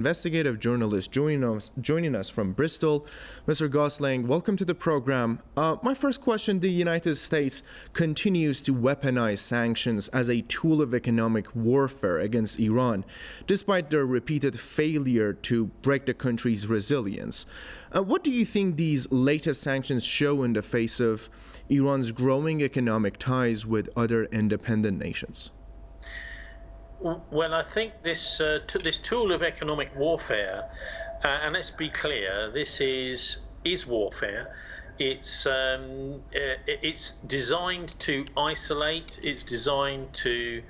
Investigative journalist joining us from Bristol. Mr. Gosling, welcome to the program. My first question, the United States continues to weaponize sanctions as a tool of economic warfare against Iran, despite their repeated failure to break the country's resilience. What do you think these latest sanctions show in the face of Iran's growing economic ties with other independent nations? Well, I think this tool of economic warfare, and let's be clear, this is warfare. It's designed to isolate. It's designed to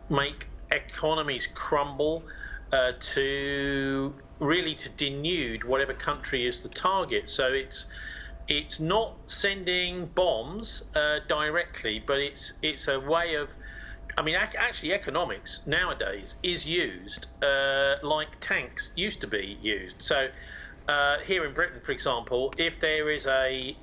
make economies crumble, to denude whatever country is the target. So it's not sending bombs directly, but it's a way of. I mean, actually, economics nowadays is used like tanks used to be used. So here in Britain, for example, if there is a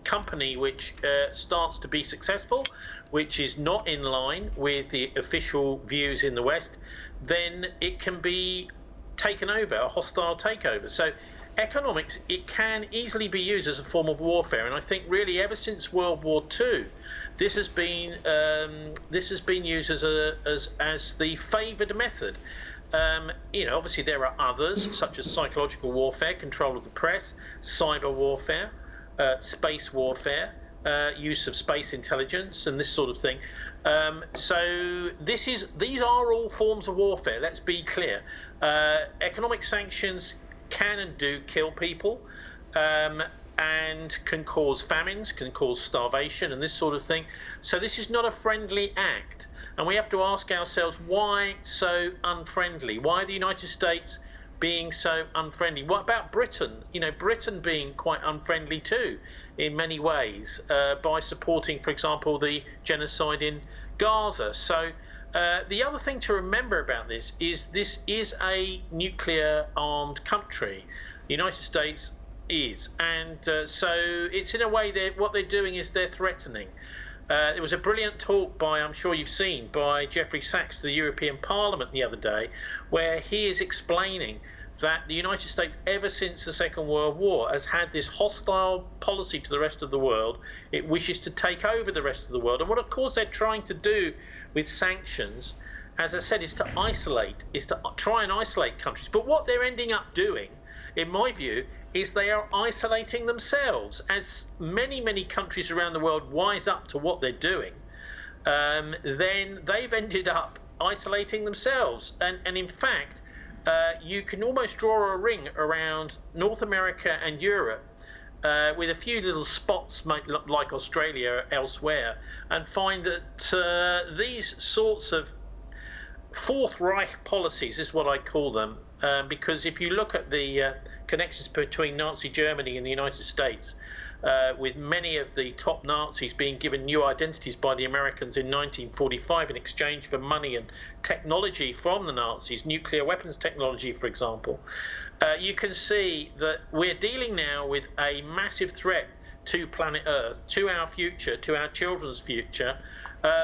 company which starts to be successful, which is not in line with the official views in the West, then it can be taken over, a hostile takeover. So economics, it can easily be used as a form of warfare, and I think really ever since World War II, this has been used as the favoured method. Obviously there are others such as psychological warfare, control of the press, cyber warfare, space warfare, use of space intelligence, and this sort of thing. So these are all forms of warfare. Let's be clear. Economic sanctions can and do kill people, and can cause famines, can cause starvation, and this sort of thing. So this is not a friendly act, and we have to ask ourselves, why so unfriendly? Why the United States being so unfriendly? What about Britain? Britain being quite unfriendly too, in many ways, by supporting, for example, the genocide in Gaza. So the other thing to remember about this is a nuclear-armed country. The United States is, and so it's in a way that what they're doing is they're threatening. There was a brilliant talk by, I'm sure you've seen, by Jeffrey Sachs to the European Parliament the other day, where he is explaining that the United States, ever since the Second World War, has had this hostile policy to the rest of the world. It wishes to take over the rest of the world. And what, of course, they're trying to do with sanctions, as I said, is to try and isolate countries. But what they're ending up doing, in my view, is they are isolating themselves. As many, many countries around the world wise up to what they're doing, then they've ended up isolating themselves. And in fact, you can almost draw a ring around North America and Europe, with a few little spots like Australia elsewhere, and find that these sorts of Fourth Reich policies is what I call them, because if you look at the connections between Nazi Germany and the United States, with many of the top Nazis being given new identities by the Americans in 1945 in exchange for money and technology from the Nazis, nuclear weapons technology, for example, you can see that we're dealing now with a massive threat to planet Earth, to our future, to our children's future,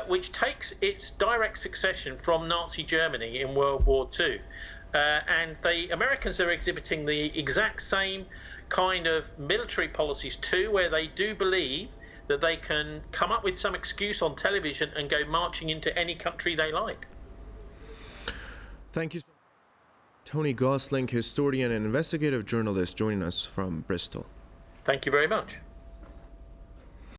which takes its direct succession from Nazi Germany in World War II. And the Americans are exhibiting the exact same kind of military policies too, where they do believe that they can come up with some excuse on television and go marching into any country they like. Thank you. Tony Gosling, historian and investigative journalist, joining us from Bristol. Thank you very much.